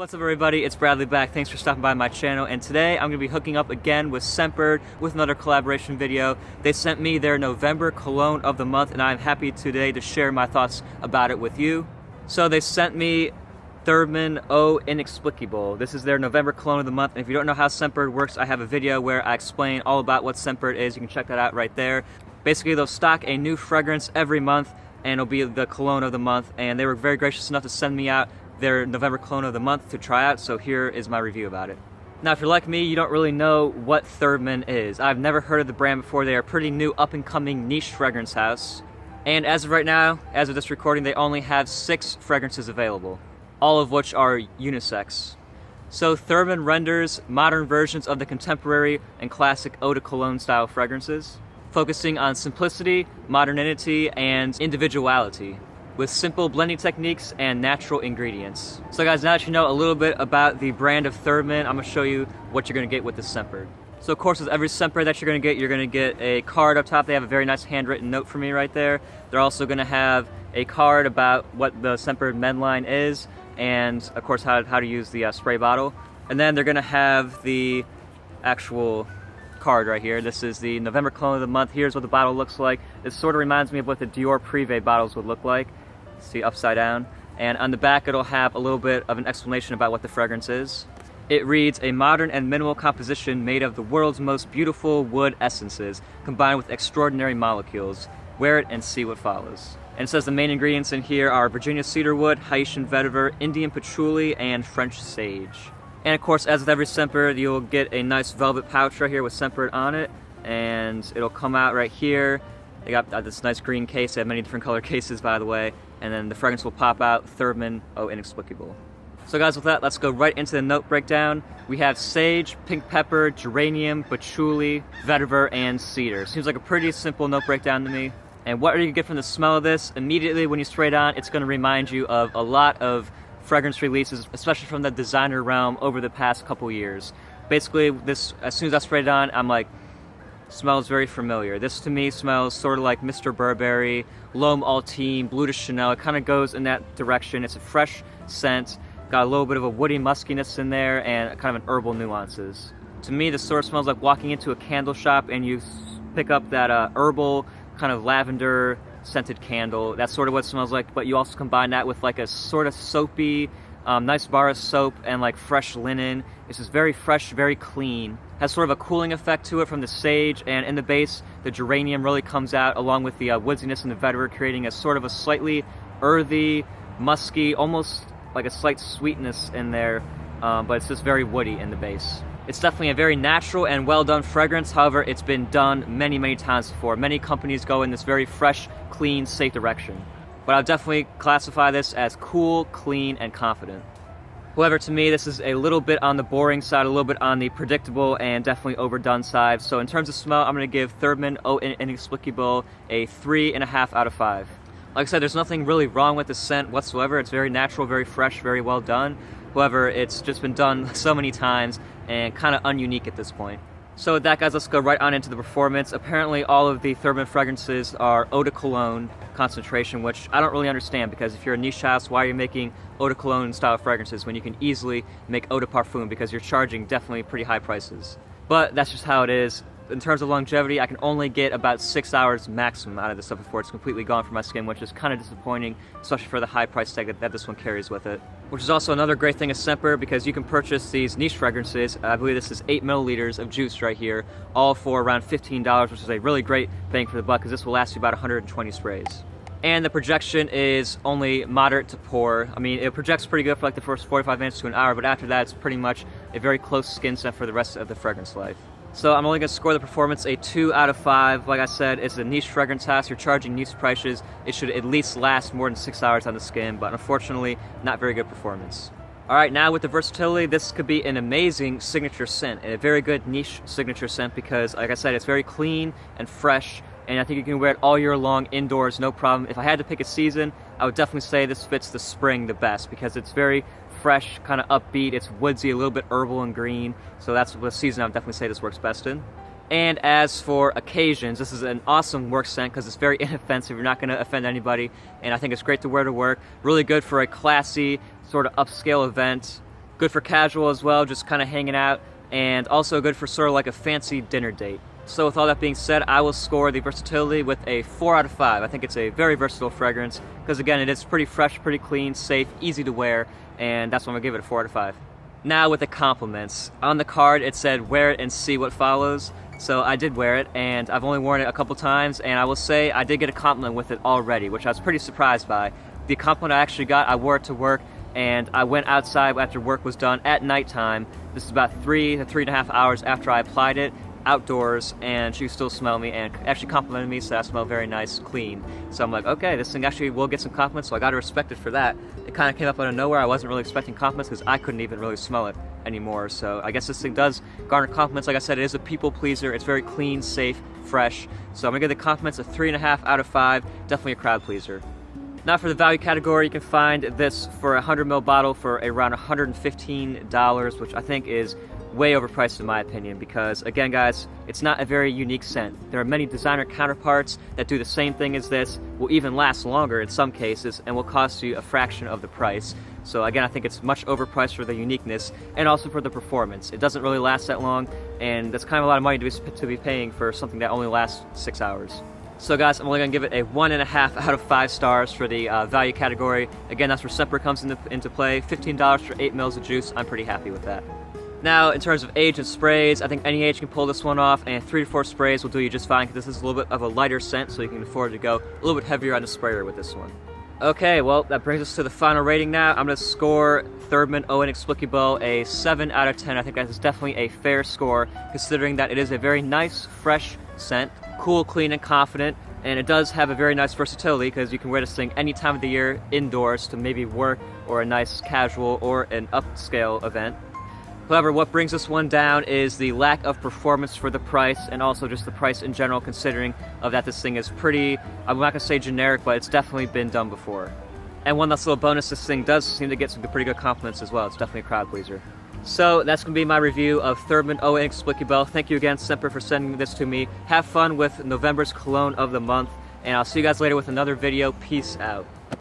What's up everybody, it's Bradley back. Thanks for stopping by my channel, and today I'm going to be hooking up again with Scentbird with another collaboration video. They sent me their November cologne of the month, and I'm happy today to share my thoughts about it with you. So they sent me Thirdman Eau Inexplicable. This is their November cologne of the month, and if you don't know how Scentbird works, I have a video where I explain all about what Scentbird is. You can check that out right there. Basically, they'll stock a new fragrance every month, and it'll be the cologne of the month, and they were very gracious enough to send me out their November cologne of the month to try out, so here is my review about it. Now, if you're like me, you don't really know what Thirdman is. I've never heard of the brand before. They are a pretty new, up-and-coming niche fragrance house. And as of right now, as of this recording, they only have 6 fragrances available, all of which are unisex. So Thirdman renders modern versions of the contemporary and classic eau de cologne style fragrances, focusing on simplicity, modernity, and individuality, with simple blending techniques and natural ingredients. So guys, now that you know a little bit about the brand of Thirdman, I'm going to show you what you're going to get with this Scentbird. So of course, with every Scentbird that you're going to get a card up top. They have a very nice handwritten note for me right there. They're also going to have a card about what the Scentbird men line is, and of course how to use the spray bottle. And then they're going to have the actual card right here. This is the November cologne of the month. Here's what the bottle looks like. This sort of reminds me of what the Dior Privé bottles would look like. See, upside down. And on the back it'll have a little bit of an explanation about what the fragrance is. It reads, a modern and minimal composition made of the world's most beautiful wood essences combined with extraordinary molecules. Wear it and see what follows. And it says the main ingredients in here are Virginia cedarwood, Haitian vetiver, Indian patchouli, and French sage. And of course, as with every Scentbird, you'll get a nice velvet pouch right here with Scentbird on it, and it'll come out right here. They got this nice green case. They have many different color cases, by the way. And then the fragrance will pop out, Thirdman Eau Inexplicable. So guys, with that, let's go right into the note breakdown. We have sage, pink pepper, geranium, patchouli, vetiver, and cedar. Seems like a pretty simple note breakdown to me. And what are you gonna get from the smell of this? Immediately when you spray it on, it's gonna remind you of a lot of fragrance releases, especially from the designer realm over the past couple years. Basically, this, as soon as I sprayed it on, I'm like, smells very familiar. This to me smells sort of like Mr. Burberry, L'Homme Ultime, Bleu de Chanel. It kind of goes in that direction. It's a fresh scent, got a little bit of a woody muskiness in there, and kind of an herbal nuances. To me, this sort of smells like walking into a candle shop and you pick up that herbal kind of lavender scented candle. That's sort of what it smells like, but you also combine that with like a sort of soapy, nice bar of soap and like fresh linen. It's just very fresh, very clean. Has sort of a cooling effect to it from the sage, and in the base, the geranium really comes out along with the woodiness and the vetiver, creating a sort of a slightly earthy, musky, almost like a slight sweetness in there, but it's just very woody in the base. It's definitely a very natural and well done fragrance. However, it's been done many, many times before. Many companies go in this very fresh, clean, safe direction. But I'll definitely classify this as cool, clean, and confident. However, to me, this is a little bit on the boring side, a little bit on the predictable, and definitely overdone side. So in terms of smell, I'm going to give Thirdman Eau Inexplicable a 3.5 out of 5. Like I said, there's nothing really wrong with the scent whatsoever. It's very natural, very fresh, very well done. However, it's just been done so many times and kind of ununique at this point. So with that, guys, let's go right on into the performance. Apparently, all of the Thirdman fragrances are eau de cologne concentration, which I don't really understand, because if you're a niche house, why are you making eau de cologne style fragrances when you can easily make eau de parfum, because you're charging definitely pretty high prices. But that's just how it is. In terms of longevity, I can only get about 6 hours maximum out of this stuff before it's completely gone from my skin, which is kind of disappointing, especially for the high price tag that this one carries with it. Which is also another great thing of Scentbird, because you can purchase these niche fragrances. I believe this is 8 milliliters of juice right here, all for around $15, which is a really great bang for the buck, because this will last you about 120 sprays. And the projection is only moderate to poor. I mean, it projects pretty good for like the first 45 minutes to an hour, but after that, it's pretty much a very close skin scent for the rest of the fragrance life. So I'm only going to score the performance a 2 out of 5. Like I said, it's a niche fragrance house. You're charging niche prices. It should at least last more than 6 hours on the skin, but unfortunately, not very good performance. Alright, now with the Versatility, this could be an amazing signature scent, and a very good niche signature scent, because, like I said, it's very clean and fresh, and I think you can wear it all year long indoors, no problem. If I had to pick a season, I would definitely say this fits the spring the best, because it's very fresh, kind of upbeat, it's woodsy, a little bit herbal and green, so that's the season I would definitely say this works best in. And as for occasions, this is an awesome work scent because it's very inoffensive. You're not going to offend anybody, and I think it's great to wear to work. Really good for a classy, sort of upscale event. Good for casual as well, just kind of hanging out, and also good for sort of like a fancy dinner date. So with all that being said, I will score the Versatility with a 4 out of 5. I think it's a very versatile fragrance because, again, it is pretty fresh, pretty clean, safe, easy to wear, and that's why I'm going to give it a 4 out of 5. Now with the compliments. On the card it said wear it and see what follows. So I did wear it, and I've only worn it a couple times, and I will say I did get a compliment with it already, which I was pretty surprised by. The compliment I actually got, I wore it to work, and I went outside after work was done at nighttime. This is about 3 to 3.5 hours after I applied it, outdoors, and she still smelled me and actually complimented me, so I smell very nice, clean. So I'm like, okay, this thing actually will get some compliments, so I gotta respect it for that. It kind of came up out of nowhere. I wasn't really expecting compliments because I couldn't even really smell it anymore. So I guess this thing does garner compliments. Like I said, it is a people pleaser. It's very clean, safe, fresh. So I'm gonna give the compliments a 3.5 out of 5. Definitely a crowd pleaser. Now for the value category, you can find this for a 100ml bottle for around $115, which I think is way overpriced in my opinion, because again guys, it's not a very unique scent. There are many designer counterparts that do the same thing as this, will even last longer in some cases, and will cost you a fraction of the price. So again, I think it's much overpriced for the uniqueness and also for the performance. It doesn't really last that long, and that's kind of a lot of money to be paying for something that only lasts 6 hours. So guys, I'm only going to give it a 1.5 out of 5 stars for the value category. Again, that's where Scentbird comes into play. $15 for 8 mils of juice. I'm pretty happy with that. Now, in terms of age and sprays, I think any age can pull this one off, and 3 to 4 sprays will do you just fine, because this is a little bit of a lighter scent, so you can afford to go a little bit heavier on the sprayer with this one. Okay, well, that brings us to the final rating now. I'm going to score Thirdman Eau Inexplicable a 7 out of 10. I think that is definitely a fair score, considering that it is a very nice, fresh scent, cool, clean, and confident, and it does have a very nice versatility, because you can wear this thing any time of the year indoors to maybe work or a nice casual or an upscale event. However, what brings this one down is the lack of performance for the price, and also just the price in general, considering of that this thing is pretty, I'm not going to say generic, but it's definitely been done before. And one last little bonus, this thing does seem to get some pretty good compliments as well. It's definitely a crowd pleaser. So that's going to be my review of Thirdman Eau Inexplicable. Thank you again, Scentbird, for sending this to me. Have fun with November's cologne of the month, and I'll see you guys later with another video. Peace out.